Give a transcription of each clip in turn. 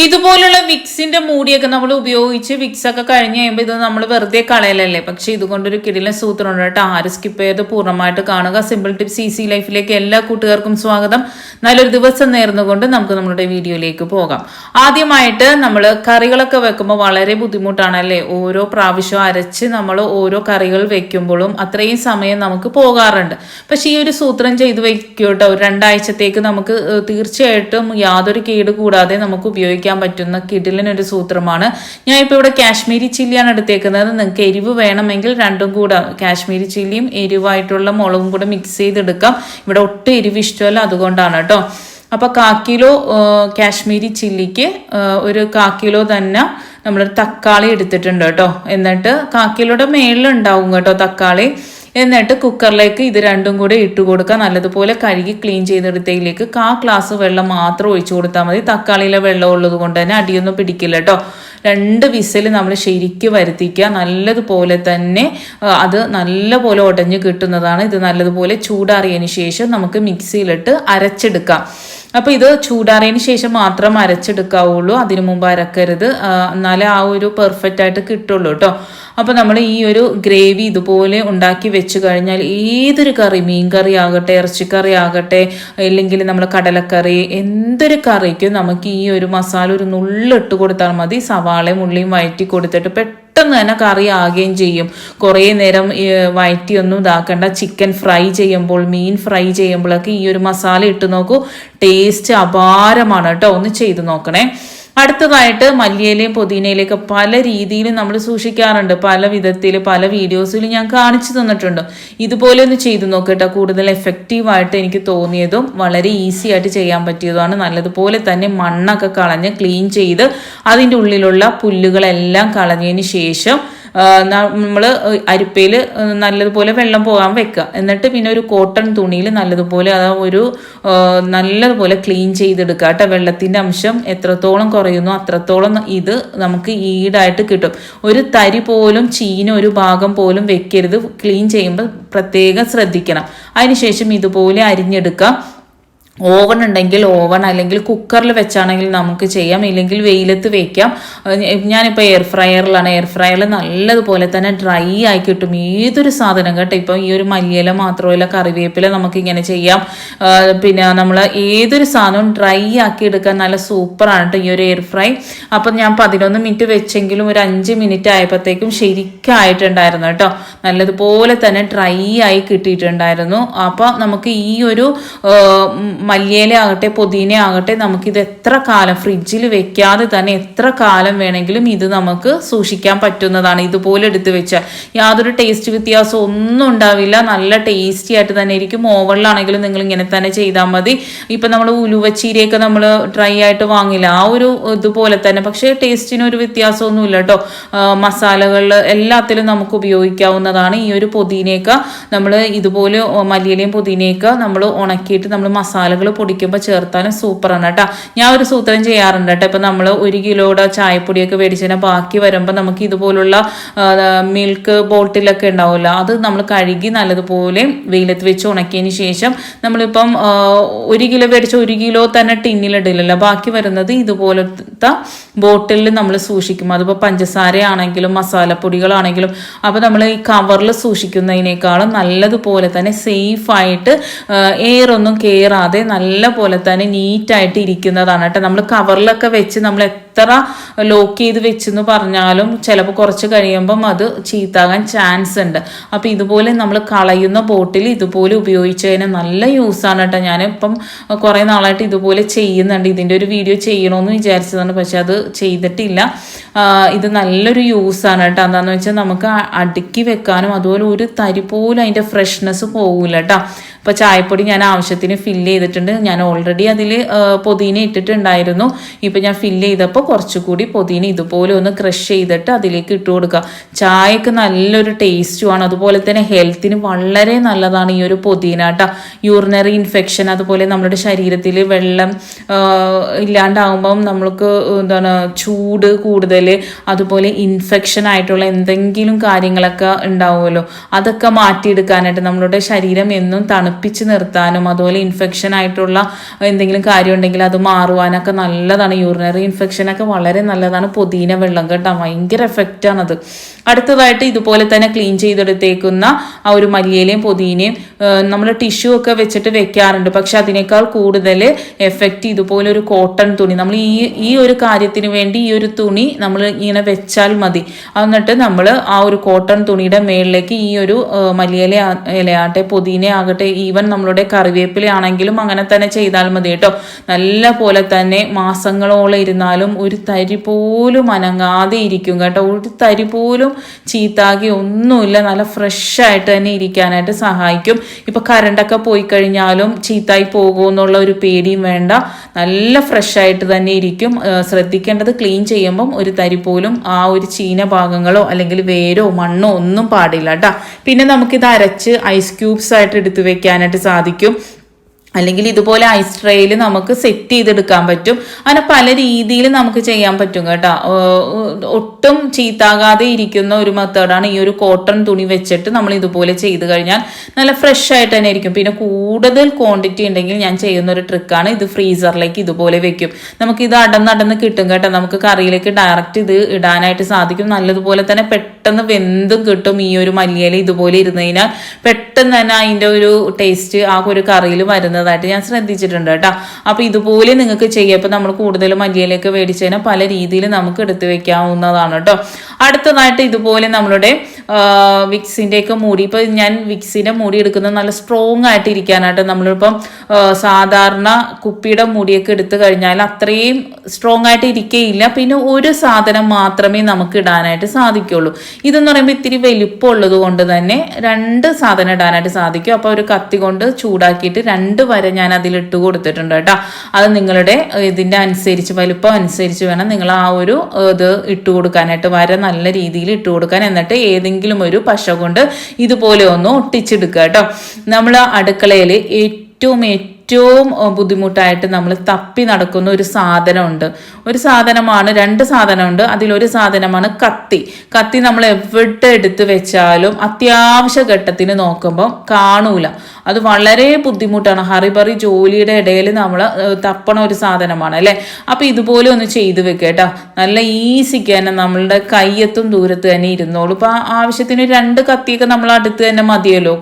ഇതുപോലുള്ള വിക്സിന്റെ മൂടിയൊക്കെ നമ്മൾ ഉപയോഗിച്ച് വിക്സ് ഒക്കെ കഴിഞ്ഞ് കഴിയുമ്പോൾ ഇത് നമ്മൾ വെറുതെ കളയലല്ലേ. പക്ഷെ ഇതുകൊണ്ടൊരു കിടിലൻ സൂത്രമുണ്ട് കേട്ടോ. ആര് സ്കിപ്പ് ചെയ്ത് പൂർണ്ണമായിട്ട് കാണുക. സിമ്പിൾ ടിപ്സ് ഈസി ലൈഫിലേക്ക് എല്ലാ കൂട്ടുകാർക്കും സ്വാഗതം. നല്ലൊരു ദിവസം നേർന്നുകൊണ്ട് നമുക്ക് നമ്മുടെ വീഡിയോയിലേക്ക് പോകാം. ആദ്യമായിട്ട് നമ്മൾ കറികളൊക്കെ വെക്കുമ്പോൾ വളരെ ബുദ്ധിമുട്ടാണല്ലേ. ഓരോ പ്രാവശ്യം അരച്ച് നമ്മൾ ഓരോ കറികൾ വെക്കുമ്പോഴും അത്രയും സമയം നമുക്ക് പോകാറുണ്ട്. പക്ഷെ ഈ ഒരു സൂത്രം ചെയ്ത് വെക്കും കേട്ടോ. 2 ആഴ്ചത്തേക്ക് നമുക്ക് തീർച്ചയായിട്ടും യാതൊരു കേട് കൂടാതെ നമുക്ക് ഉപയോഗിക്കാം പറ്റുന്ന കിടിലനൊരു സൂത്രമാണ്. ഞാൻ ഇപ്പോൾ ഇവിടെ കാശ്മീരി ചില്ലിയാണ് എടുത്തേക്കുന്നത്. നിങ്ങൾക്ക് എരിവ് വേണമെങ്കിൽ രണ്ടും കൂടെ കാശ്മീരി ചില്ലിയും എരിവായിട്ടുള്ള മുളകും കൂടെ മിക്സ് ചെയ്തെടുക്കാം. ഇവിടെ ഒട്ടും എരിവ് ഇഷ്ടമല്ല, അതുകൊണ്ടാണ് കേട്ടോ. അപ്പോൾ 1/4 കിലോ കാശ്മീരി ചില്ലിക്ക് ഒരു 1/4 കിലോ തന്നെ നമ്മൾ തക്കാളി എടുത്തിട്ടുണ്ട് കേട്ടോ. എന്നിട്ട് 1/4 കിലോയുടെ മേളിലുണ്ടാവും കേട്ടോ തക്കാളി. എന്നിട്ട് കുക്കറിലേക്ക് ഇത് രണ്ടും കൂടെ ഇട്ട് കൊടുക്കുക. നല്ലതുപോലെ കഴുകി ക്ലീൻ ചെയ്തെടുത്തതിലേക്ക് 1/4 ഗ്ലാസ് വെള്ളം മാത്രം ഒഴിച്ചു കൊടുത്താൽ മതി. തക്കാളിയിലെ വെള്ളം ഉള്ളത് കൊണ്ട് തന്നെ അടിയൊന്നും പിടിക്കില്ല കേട്ടോ. 2 വിസിൽ നമ്മൾ ശരിക്കും വരുത്തിക്കുക. നല്ലതുപോലെ തന്നെ അത് നല്ലപോലെ ഉടഞ്ഞു കിട്ടുന്നതാണ്. ഇത് നല്ലതുപോലെ ചൂടാറിയതിന് ശേഷം നമുക്ക് മിക്സിയിലിട്ട് അരച്ചെടുക്കാം. അപ്പോൾ ഇത് ചൂടാറിയതിന് ശേഷം മാത്രം അരച്ചെടുക്കാവുള്ളൂ, അതിനു മുമ്പ് അരക്കരുത്. എന്നാലേ ആ ഒരു പെർഫെക്റ്റ് ആയിട്ട് കിട്ടുള്ളൂ കേട്ടോ. അപ്പോൾ നമ്മൾ ഈ ഒരു ഗ്രേവി ഇതുപോലെ ഉണ്ടാക്കി വെച്ച് കഴിഞ്ഞാൽ ഏതൊരു കറി, മീൻ കറി ആകട്ടെ, ഇറച്ചിക്കറി ആകട്ടെ, അല്ലെങ്കിൽ നമ്മൾ കടലക്കറി, എന്തൊരു കറിക്കും നമുക്ക് ഈ ഒരു മസാല ഒരു നുള്ളിട്ട് കൊടുത്താൽ മതി. സവാളയും ഉള്ളിയും വഴറ്റി കൊടുത്തിട്ട് പെട്ടെന്ന് തന്നെ കറി ആകുകയും ചെയ്യും. കുറേ നേരം വഴറ്റിയൊന്നും ഇതാക്കണ്ട. ചിക്കൻ ഫ്രൈ ചെയ്യുമ്പോൾ, മീൻ ഫ്രൈ ചെയ്യുമ്പോഴൊക്കെ ഈ ഒരു മസാല ഇട്ട് നോക്കൂ. ടേസ്റ്റ് അപാരമാണ് കേട്ടോ. ഒന്ന് ചെയ്ത് നോക്കണേ. അടുത്തതായിട്ട് മല്ലിയിലയും പുതിനയിലൊക്കെ പല രീതിയിലും നമ്മൾ സൂക്ഷിക്കാറുണ്ട്. പല വിധത്തിൽ പല വീഡിയോസിലും ഞാൻ കാണിച്ചു തന്നിട്ടുണ്ട്. ഇതുപോലെ ഒന്ന് ചെയ്തു നോക്കട്ടോ. കൂടുതൽ എഫക്റ്റീവായിട്ട് എനിക്ക് തോന്നിയതും വളരെ ഈസി ആയിട്ട് ചെയ്യാൻ പറ്റിയതുമാണ്. നല്ലതുപോലെ തന്നെ മണ്ണൊക്കെ കളഞ്ഞ് ക്ലീൻ ചെയ്ത് അതിൻ്റെ ഉള്ളിലുള്ള പുല്ലുകളെല്ലാം കളഞ്ഞതിന് ശേഷം നമ്മൾ അരിപ്പയിൽ നല്ലതുപോലെ വെള്ളം പോകാൻ വെക്കുക. എന്നിട്ട് പിന്നെ ഒരു കോട്ടൺ തുണിയിൽ നല്ലതുപോലെ നല്ലതുപോലെ ക്ലീൻ ചെയ്തെടുക്കുക കേട്ടോ. വെള്ളത്തിൻ്റെ അംശം എത്രത്തോളം കുറയുന്നു അത്രത്തോളം ഇത് നമുക്ക് ഈടായിട്ട് കിട്ടും. ഒരു തരി പോലും ചീന ഒരു ഭാഗം പോലും വെക്കരുത്. ക്ലീൻ ചെയ്യുമ്പോൾ പ്രത്യേകം ശ്രദ്ധിക്കണം. അതിനുശേഷം ഇതുപോലെ അരിഞ്ഞെടുക്കാം. ഓവൺ ഉണ്ടെങ്കിൽ ഓവൺ, അല്ലെങ്കിൽ കുക്കറിൽ വെച്ചാണെങ്കിൽ നമുക്ക് ചെയ്യാം, ഇല്ലെങ്കിൽ വെയിലത്ത് വെക്കാം. ഞാനിപ്പോൾ എയർ ഫ്രയറിലാണ്. എയർ ഫ്രയറിൽ നല്ലതുപോലെ തന്നെ ഡ്രൈ ആയി കിട്ടും ഏതൊരു സാധനം കേട്ടോ. ഇപ്പം ഈ ഒരു മല്ലിയില മാത്രമല്ല, കറിവേപ്പില നമുക്ക് ഇങ്ങനെ ചെയ്യാം. പിന്നെ നമ്മൾ ഏതൊരു സാധനവും ഡ്രൈ ആക്കി എടുക്കാൻ നല്ല സൂപ്പറാണ് കേട്ടോ ഈ ഒരു എയർ ഫ്രൈ. അപ്പം ഞാൻ 11 മിനിറ്റ് വെച്ചെങ്കിലും ഒരു 5 മിനിറ്റ് ആയപ്പോഴത്തേക്കും ശരിക്കായിട്ടുണ്ടായിരുന്നു കേട്ടോ. നല്ലതുപോലെ തന്നെ ഡ്രൈ ആയി കിട്ടിയിട്ടുണ്ടായിരുന്നു. അപ്പോൾ നമുക്ക് ഈ ഒരു മല്ലിയില ആകട്ടെ പുതിന ആകട്ടെ നമുക്കിത് എത്ര കാലം ഫ്രിഡ്ജിൽ വെക്കാതെ തന്നെ എത്ര കാലം വേണമെങ്കിലും ഇത് നമുക്ക് സൂക്ഷിക്കാൻ പറ്റുന്നതാണ്. ഇതുപോലെ എടുത്ത് വെച്ചാൽ യാതൊരു ടേസ്റ്റ് വ്യത്യാസം ഒന്നും ഉണ്ടാവില്ല. നല്ല ടേസ്റ്റി ആയിട്ട് തന്നെ ഇരിക്കും. ഓവണിലാണെങ്കിലും നിങ്ങൾ ഇങ്ങനെ തന്നെ ചെയ്താൽ മതി. ഇപ്പം നമ്മൾ ഉലുവച്ചീരയൊക്കെ നമ്മൾ ഡ്രൈ ആയിട്ട് വാങ്ങില്ല, ആ ഒരു ഇതുപോലെ തന്നെ. പക്ഷേ ടേസ്റ്റിനൊരു വ്യത്യാസമൊന്നുമില്ല കേട്ടോ. മസാലകളിൽ എല്ലാത്തിലും നമുക്ക് ഉപയോഗിക്കാവുന്നതാണ്. ഈ ഒരു പുതിനയൊക്കെ നമ്മൾ ഇതുപോലെ മല്ലിയിലയും പുതിനയൊക്കെ നമ്മൾ ഉണക്കിയിട്ട് നമ്മൾ മസാലകൾ പൊടിക്കുമ്പോൾ ചേർത്താലും സൂപ്പറാണ് കേട്ടോ. ഞാൻ ഒരു സൂത്രം ചെയ്യാറുണ്ട് കേട്ടോ. ഇപ്പം നമ്മൾ 1 കിലോയുടെ ചായപ്പൊടിയൊക്കെ മേടിച്ചതിന് ബാക്കി വരുമ്പോൾ നമുക്ക് ഇതുപോലുള്ള മിൽക്ക് ബോട്ടിലൊക്കെ ഉണ്ടാവില്ല, അത് നമ്മൾ കഴുകി നല്ലതുപോലെ വെയിലത്ത് വെച്ച് ഉണക്കിയതിന് ശേഷം നമ്മളിപ്പം 1 കിലോ മേടിച്ച 1 കിലോ തന്നെ ടിന്നിലിടില്ലല്ലോ. ബാക്കി വരുന്നത് ഇതുപോലത്തെ ബോട്ടിലിൽ നമ്മൾ സൂക്ഷിക്കും. അതിപ്പോൾ പഞ്ചസാരയാണെങ്കിലും മസാലപ്പൊടികളാണെങ്കിലും. അപ്പോൾ നമ്മൾ ഈ കവറിൽ സൂക്ഷിക്കുന്നതിനേക്കാളും നല്ലതുപോലെ തന്നെ സേഫായിട്ട് എയർ ഒന്നും കയറാതെ നല്ല പോലെ തന്നെ നീറ്റായിട്ട് ഇരിക്കുന്നതാണ് കേട്ടോ. നമ്മൾ കവറിലൊക്കെ വെച്ച് നമ്മൾ എത്ര ലോക്ക് ചെയ്ത് വെച്ചെന്ന് പറഞ്ഞാലും ചിലപ്പോൾ കുറച്ച് കഴിയുമ്പം അത് ചീത്താകാൻ ചാൻസ് ഉണ്ട്. അപ്പോൾ ഇതുപോലെ നമ്മൾ കളയുന്ന ബോട്ടിൽ ഇതുപോലെ ഉപയോഗിച്ച് കഴിഞ്ഞാൽ നല്ല യൂസാണ് കേട്ടോ. ഞാനിപ്പം കുറേ നാളായിട്ട് ഇതുപോലെ ചെയ്യുന്നുണ്ട്. ഇതിൻ്റെ ഒരു വീഡിയോ ചെയ്യണമെന്ന് വിചാരിച്ചതാണ്, പക്ഷെ അത് ചെയ്തിട്ടില്ല. ഇത് നല്ലൊരു യൂസാണ് കേട്ടോ. എന്താണെന്ന് വെച്ചാൽ നമുക്ക് അടുക്കി വെക്കാനും അതുപോലെ ഒരു തരി പോലും അതിൻ്റെ ഫ്രഷ്നെസ് പോകില്ല കേട്ടോ. അപ്പോൾ ചായപ്പൊടി ഞാൻ ആവശ്യത്തിന് ഫില്ല് ചെയ്തിട്ടുണ്ട്. ഞാൻ ഓൾറെഡി അതിൽ പുതിന ഇട്ടിട്ടുണ്ടായിരുന്നു. ഇപ്പം ഞാൻ ഫില്ല് ചെയ്തപ്പോൾ കുറച്ചുകൂടി പുതിന ഇതുപോലെ ഒന്ന് ക്രഷ് ചെയ്തിട്ട് അതിലേക്ക് ഇട്ട് കൊടുക്കുക. ചായക്ക് നല്ലൊരു ടേസ്റ്റുമാണ്. അതുപോലെ തന്നെ ഹെൽത്തിന് വളരെ നല്ലതാണ് ഈ ഒരു പുതിന കേട്ടോ. യൂറിനറി ഇൻഫെക്ഷൻ, അതുപോലെ നമ്മുടെ ശരീരത്തിൽ വെള്ളം ഇല്ലാണ്ടാകുമ്പം നമ്മൾക്ക് എന്താണ് ചൂട് കൂടുതൽ, അതുപോലെ ഇൻഫെക്ഷൻ ആയിട്ടുള്ള എന്തെങ്കിലും കാര്യങ്ങളൊക്കെ ഉണ്ടാവുമല്ലോ, അതൊക്കെ മാറ്റിയെടുക്കാനായിട്ട് നമ്മളുടെ ശരീരം എന്നും തണുപ്പ് തണുപ്പിച്ച് നിർത്താനും അതുപോലെ ഇൻഫെക്ഷൻ ആയിട്ടുള്ള എന്തെങ്കിലും കാര്യം ഉണ്ടെങ്കിൽ അത് മാറുവാനൊക്കെ നല്ലതാണ്. യൂറിനറി ഇൻഫെക്ഷനൊക്കെ വളരെ നല്ലതാണ് പുതിന വെള്ളം കേട്ടോ, ഭയങ്കര എഫക്റ്റാണത്. അടുത്തതായിട്ട് ഇതുപോലെ തന്നെ ക്ലീൻ ചെയ്തെടുത്തേക്കുന്ന ആ ഒരു മല്ലിയിലയും പുതിനയും നമ്മൾ ടിഷ്യൂ ഒക്കെ വെച്ചിട്ട് വെക്കാറുണ്ട്. പക്ഷെ അതിനേക്കാൾ കൂടുതൽ എഫക്റ്റ് ഇതുപോലെ ഒരു കോട്ടൺ തുണി, നമ്മൾ ഈ ഒരു കാര്യത്തിന് വേണ്ടി ഈ ഒരു തുണി നമ്മൾ ഇങ്ങനെ വെച്ചാൽ മതി. എന്നിട്ട് നമ്മൾ ആ ഒരു കോട്ടൺ തുണിയുടെ മേളിലേക്ക് ഈ ഒരു മല്ലിയില ഇലയാട്ടെ പുതിന ആകട്ടെ ഈവൻ നമ്മളുടെ കറിവേപ്പില ആണെങ്കിലും അങ്ങനെ തന്നെ ചെയ്താൽ മതി കേട്ടോ. നല്ല പോലെ തന്നെ മാസങ്ങളോളം ഇരുന്നാലും ഒരു തരി പോലും അനങ്ങാതെ ഇരിക്കും കേട്ടോ. ഒരു തരി പോലും ചീത്താകി ഒന്നുമില്ല, നല്ല ഫ്രഷ് ആയിട്ട് തന്നെ ഇരിക്കാനായിട്ട് സഹായിക്കും. ഇപ്പൊ കറണ്ടൊക്കെ പോയി കഴിഞ്ഞാലും ചീത്തായി പോകുമെന്നുള്ള ഒരു പേടിയും വേണ്ട, നല്ല ഫ്രഷ് ആയിട്ട് തന്നെ ഇരിക്കും. ശ്രദ്ധിക്കേണ്ടത് ക്ലീൻ ചെയ്യുമ്പം ഒരു തരി പോലും ആ ഒരു ചീന ഭാഗങ്ങളോ അല്ലെങ്കിൽ വേരോ മണ്ണോ ഒന്നും പാടില്ല കേട്ടോ. പിന്നെ നമുക്കിത് അരച്ച് ഐസ് ക്യൂബ്സ് ആയിട്ട് എടുത്തു വെക്കാനായിട്ട് സാധിക്കും. അല്ലെങ്കിൽ ഇതുപോലെ ഐസ് ട്രേയിൽ നമുക്ക് സെറ്റ് ചെയ്തെടുക്കാൻ പറ്റും. അങ്ങനെ പല രീതിയിൽ നമുക്ക് ചെയ്യാൻ പറ്റും കേട്ടോ. ഒട്ടും ചീത്താകാതെ ഇരിക്കുന്ന ഒരു മെത്തേഡാണ് ഈ ഒരു കോട്ടൺ തുണി വെച്ചിട്ട് നമ്മൾ ഇതുപോലെ ചെയ്ത് കഴിഞ്ഞാൽ നല്ല ഫ്രഷ് ആയിട്ട് തന്നെ ഇരിക്കും. പിന്നെ കൂടുതൽ ക്വാണ്ടിറ്റി ഉണ്ടെങ്കിൽ ഞാൻ ചെയ്യുന്ന ഒരു ട്രിക്കാണ്, ഇത് ഫ്രീസറിലേക്ക് ഇതുപോലെ വെക്കും. നമുക്കിത് അടന്ന് കിട്ടും കേട്ടോ. നമുക്ക് കറിയിലേക്ക് ഡയറക്റ്റ് ഇത് ഇടാനായിട്ട് സാധിക്കും. നല്ലതുപോലെ തന്നെ പെട്ടെന്ന് വെന്തും കിട്ടും. ഈ ഒരു മല്ലിയില ഇതുപോലെ ഇരുന്ന് കഴിഞ്ഞാൽ പെട്ടെന്ന് തന്നെ അതിൻ്റെ ഒരു ടേസ്റ്റ് ആ ഒരു കറിയിൽ വരുന്നത് ഞാൻ ശ്രദ്ധിച്ചിട്ടുണ്ട് കേട്ടോ. അപ്പൊ ഇതുപോലെ നിങ്ങൾക്ക് ചെയ്യാം. ഇപ്പൊ നമ്മൾ കൂടുതൽ മല്ലിയിലേക്ക് മേടിച്ചതിന് പല രീതിയിൽ നമുക്ക് എടുത്തു വെക്കാവുന്നതാണ് കേട്ടോ. അടുത്തതായിട്ട് ഇതുപോലെ നമ്മളുടെ വിക്സിന്റെ ഒക്കെ മൂടി, ഇപ്പൊ ഞാൻ വിക്സിന്റെ മൂടി എടുക്കുന്നത് നല്ല സ്ട്രോങ് ആയിട്ട് ഇരിക്കാനായിട്ട്. നമ്മളിപ്പം സാധാരണ കുപ്പിയുടെ മൂടിയൊക്കെ എടുത്തു കഴിഞ്ഞാൽ അത്രയും സ്ട്രോങ് ആയിട്ട് ഇരിക്കുകയില്ല. പിന്നെ ഒരു സാധനം മാത്രമേ നമുക്ക് ഇടാനായിട്ട് സാധിക്കുള്ളൂ. ഇതെന്ന് പറയുമ്പോൾ ഇത്തിരി വലിപ്പമുള്ളത് കൊണ്ട് തന്നെ 2 സാധനം ഇടാനായിട്ട് സാധിക്കും. അപ്പൊ ഒരു കത്തി കൊണ്ട് ചൂടാക്കിയിട്ട് 2 വരെ ഞാൻ അതിലിട്ട് കൊടുത്തിട്ടുണ്ട് കേട്ടോ. അത് നിങ്ങളുടെ ഇതിന്റെ അനുസരിച്ച് വലുപ്പം അനുസരിച്ച് വേണം നിങ്ങൾ ആ ഒരു ഇത് ഇട്ട് കൊടുക്കാനായിട്ട്, വര നല്ല രീതിയിൽ ഇട്ട് കൊടുക്കാൻ. എന്നിട്ട് ഏതെങ്കിലും ഒരു പശ കൊണ്ട് ഇതുപോലെ ഒന്ന് ഒട്ടിച്ചെടുക്കുക കേട്ടോ. നമ്മൾ അടുക്കളയിൽ ഏറ്റവും ബുദ്ധിമുട്ടായിട്ട് നമ്മൾ തപ്പി നടക്കുന്ന ഒരു സാധനമുണ്ട്. ഒരു സാധനമാണ്, 2 സാധനമുണ്ട്. അതിലൊരു സാധനമാണ് കത്തി. നമ്മൾ എവിടെ എടുത്ത് വെച്ചാലും അത്യാവശ്യ ഘട്ടത്തിന് നോക്കുമ്പോൾ കാണൂല. അത് വളരെ ബുദ്ധിമുട്ടാണ്. ഹറിബറി ജോലിയുടെ ഇടയിൽ നമ്മൾ തപ്പണ ഒരു സാധനമാണ് അല്ലേ. അപ്പൊ ഇതുപോലെ ഒന്ന് ചെയ്തു വെക്കുക കേട്ടോ. നല്ല ഈസിക്ക് തന്നെ നമ്മളുടെ കയ്യെത്തും ദൂരത്ത് തന്നെ ഇരുന്നോളൂ. ഇപ്പൊ ആവശ്യത്തിന് 2 കത്തിയൊക്കെ നമ്മൾ അടുത്ത് തന്നെ മതിയല്ലോ.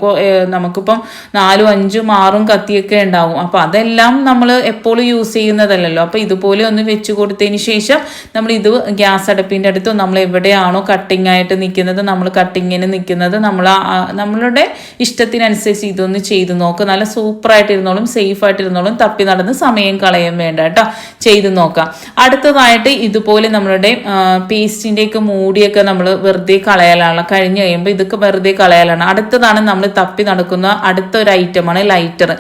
നമുക്കിപ്പം 4, 5, 6 കത്തിയൊക്കെ ഉണ്ടാവും. അപ്പൊ അതെല്ലാം നമ്മൾ എപ്പോഴും യൂസ് ചെയ്യുന്നതല്ലല്ലോ. അപ്പൊ ഇതുപോലെ ഒന്ന് വെച്ച് കൊടുത്തതിന് ശേഷം നമ്മൾ ഇത് ഗ്യാസ് അടുപ്പിന്റെ അടുത്ത് നമ്മൾ എവിടെയാണോ കട്ടിങ് ആയിട്ട് നിൽക്കുന്നത്, നമ്മൾ കട്ടിങ്ങിന് നിൽക്കുന്നത്, നമ്മളുടെ ഇഷ്ടത്തിനനുസരിച്ച് ഇതൊന്ന് ചെയ്ത് നോക്കുക. നല്ല സൂപ്പറായിട്ട് ഇരുന്നോളും, സേഫ് ആയിട്ട് ഇരുന്നോളും, തപ്പി നടന്ന് സമയം കളയാൻ വേണ്ട കേട്ടോ. ചെയ്ത് നോക്കാം. അടുത്തതായിട്ട് ഇതുപോലെ നമ്മളുടെ പേസ്റ്റിന്റെ ഒക്കെ മൂടിയൊക്കെ നമ്മൾ വെറുതെ കളയലാണ്. കഴിഞ്ഞ് കഴിയുമ്പോൾ ഇതൊക്കെ വെറുതെ കളയലാണ്. അടുത്തതാണ് നമ്മൾ തപ്പി നടക്കുന്ന അടുത്ത ഒരു ഐറ്റമാണ് ലൈറ്റർ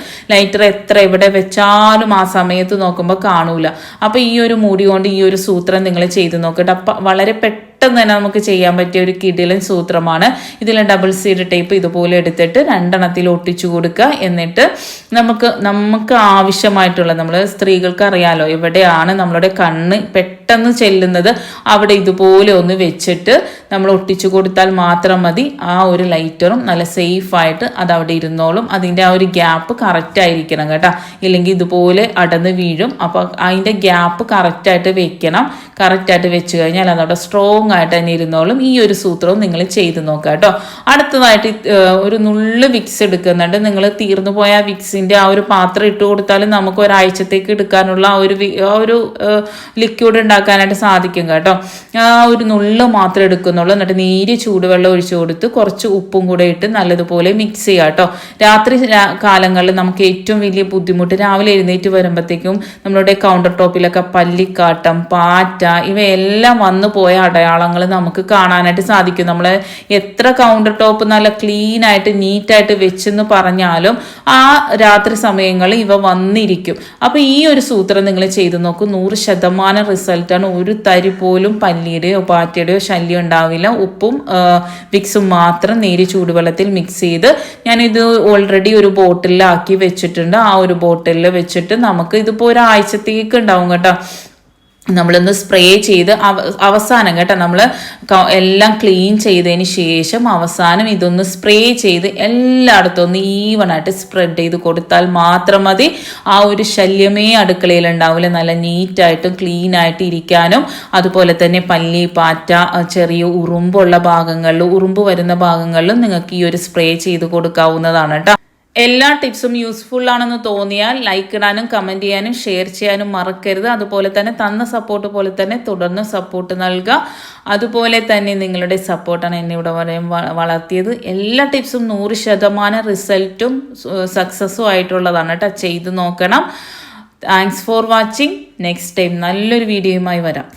എത്ര എവിടെ വെച്ചാലും ആ സമയത്ത് നോക്കുമ്പോൾ കാണൂല. അപ്പൊ ഈ ഒരു മൂടി കൊണ്ട് ഈ ഒരു സൂത്രം നിങ്ങൾ ചെയ്ത് നോക്കട്ടെ. അപ്പൊ വളരെ പെട്ടെന്ന് തന്നെ നമുക്ക് ചെയ്യാൻ പറ്റിയ ഒരു കിടിലൻ സൂത്രമാണ്. ഇതിൽ ഡബിൾ സൈഡ് ടേപ്പ് ഇതുപോലെ എടുത്തിട്ട് 2 ഒട്ടിച്ചു കൊടുക്കുക. എന്നിട്ട് നമുക്ക് ആവശ്യമായിട്ടുള്ള, നമ്മൾ സ്ത്രീകൾക്ക് അറിയാലോ എവിടെയാണ് നമ്മളുടെ കണ്ണ് പെട്ടെന്ന് ചെല്ലുന്നത്, അവിടെ ഇതുപോലെ ഒന്ന് വെച്ചിട്ട് നമ്മൾ ഒട്ടിച്ചു കൊടുത്താൽ മാത്രം മതി. ആ ഒരു ലൈറ്ററും നല്ല സേഫായിട്ട് അത് അവിടെ ഇരുന്നോളും. അതിൻ്റെ ആ ഒരു ഗ്യാപ്പ് കറക്റ്റ് ആയിരിക്കണം കേട്ടോ, ഇല്ലെങ്കിൽ ഇതുപോലെ അടന്ന് വീഴും. അപ്പോൾ അതിൻ്റെ ഗ്യാപ്പ് കറക്റ്റായിട്ട് വെക്കണം. കറക്റ്റായിട്ട് വെച്ച് കഴിഞ്ഞാൽ അതവിടെ സ്ട്രോങ് ആയിട്ട് തന്നെ ഇരുന്നോളും. ഈ ഒരു സൂത്രവും നിങ്ങൾ ചെയ്ത് നോക്കുക കേട്ടോ. അടുത്തതായിട്ട് ഒരു നുള്ള് വിക്സ് എടുക്കുന്നുണ്ട്. നിങ്ങൾ തീർന്നു പോയ വിക്സിന്റെ ആ ഒരു പാത്രം ഇട്ട് കൊടുത്താലും നമുക്ക് ഒരാഴ്ചത്തേക്ക് എടുക്കാനുള്ള ആ ഒരു ലിക്വിഡ് ഉണ്ടാക്കാനായിട്ട് സാധിക്കും കേട്ടോ. ആ ഒരു നുള്ള് മാത്രം എടുക്കുന്നുള്ളൂ. എന്നിട്ട് നീര് ചൂടുവെള്ളം ഒഴിച്ചു കൊടുത്ത് കുറച്ച് ഉപ്പും കൂടെ ഇട്ട് നല്ലതുപോലെ മിക്സ് ചെയ്യുക കേട്ടോ. രാത്രി കാലങ്ങളിൽ നമുക്ക് ഏറ്റവും വലിയ ബുദ്ധിമുട്ട്, രാവിലെ എഴുന്നേറ്റ് വരുമ്പോഴത്തേക്കും നമ്മളുടെ കൗണ്ടർ ടോപ്പിലൊക്കെ പല്ലിക്കാട്ടം, പാറ്റ, ഇവയെല്ലാം വന്നു പോയ അടയാളങ്ങൾ നമുക്ക് കാണാനായിട്ട് സാധിക്കും. നമ്മൾ എത്ര കൗണ്ടർ ടോപ്പ് നല്ല ക്ലീൻ ആയിട്ട് നീറ്റായിട്ട് വെച്ചെന്ന് പറഞ്ഞാലും ആ രാത്രി സമയങ്ങളിൽ ഇവ വന്നിരിക്കും. അപ്പൊ ഈ ഒരു സൂത്രം നിങ്ങൾ ചെയ്തു നോക്കൂ. 100% റിസൾട്ടാണ്. ഒരു തരി പോലും പല്ലിയുടെയോ പാറ്റയുടെയോ ശല്യം ഉണ്ടാവില്ല. ഉപ്പും വിക്സും മാത്രം നേരി ചൂടുവെള്ളത്തിൽ മിക്സ് ചെയ്ത് ഞാനിത് ഓൾറെഡി ഒരു ബോട്ടിലാക്കി വെച്ചിട്ടുണ്ട്. ആ ഒരു ബോട്ടിലിൽ വെച്ചിട്ട് നമുക്ക് ഇതിപ്പോൾ ഒരാഴ്ചത്തേക്ക് ഉണ്ടാവും കേട്ടോ. നമ്മളൊന്ന് സ്പ്രേ ചെയ്ത് അവസാനം കേട്ടോ നമ്മൾ എല്ലാം ക്ലീൻ ചെയ്തതിന് ശേഷം അവസാനം ഇതൊന്ന് സ്പ്രേ ചെയ്ത് എല്ലായിടത്തും ഒന്ന് ഈവണായിട്ട് സ്പ്രെഡ് ചെയ്ത് കൊടുത്താൽ മാത്രം മതി. ആ ഒരു ശല്യമേ അടുക്കളയിൽ ഉണ്ടാവില്ല. നല്ല നീറ്റായിട്ടും ക്ലീനായിട്ട് ഇരിക്കാനും അതുപോലെ തന്നെ പല്ലി പാറ്റ ചെറിയ ഉറുമ്പുള്ള ഭാഗങ്ങളിലും ഉറുമ്പ് വരുന്ന ഭാഗങ്ങളിലും നിങ്ങൾക്ക് ഈ ഒരു സ്പ്രേ ചെയ്ത് കൊടുക്കാവുന്നതാണ് കേട്ടോ. എല്ലാ ടിപ്സും യൂസ്ഫുൾ ആണെന്ന് തോന്നിയാൽ ലൈക്ക് ഇടാനും കമൻറ്റ് ചെയ്യാനും ഷെയർ ചെയ്യാനും മറക്കരുത്. അതുപോലെ തന്നെ തന്ന സപ്പോർട്ട് പോലെ തന്നെ തുടർന്ന് സപ്പോർട്ട് നൽകുക. അതുപോലെ തന്നെ നിങ്ങളുടെ സപ്പോർട്ടാണ് എന്നെ ഇവിടെ വരെയും വളർത്തിയത്. എല്ലാ ടിപ്സും 100% റിസൾട്ടും സക്സസ്സും ആയിട്ടുള്ളതാണ് കേട്ടോ. ചെയ്ത് നോക്കണം. Thanks for watching. Next time നല്ലൊരു വീഡിയോയുമായി വരാം.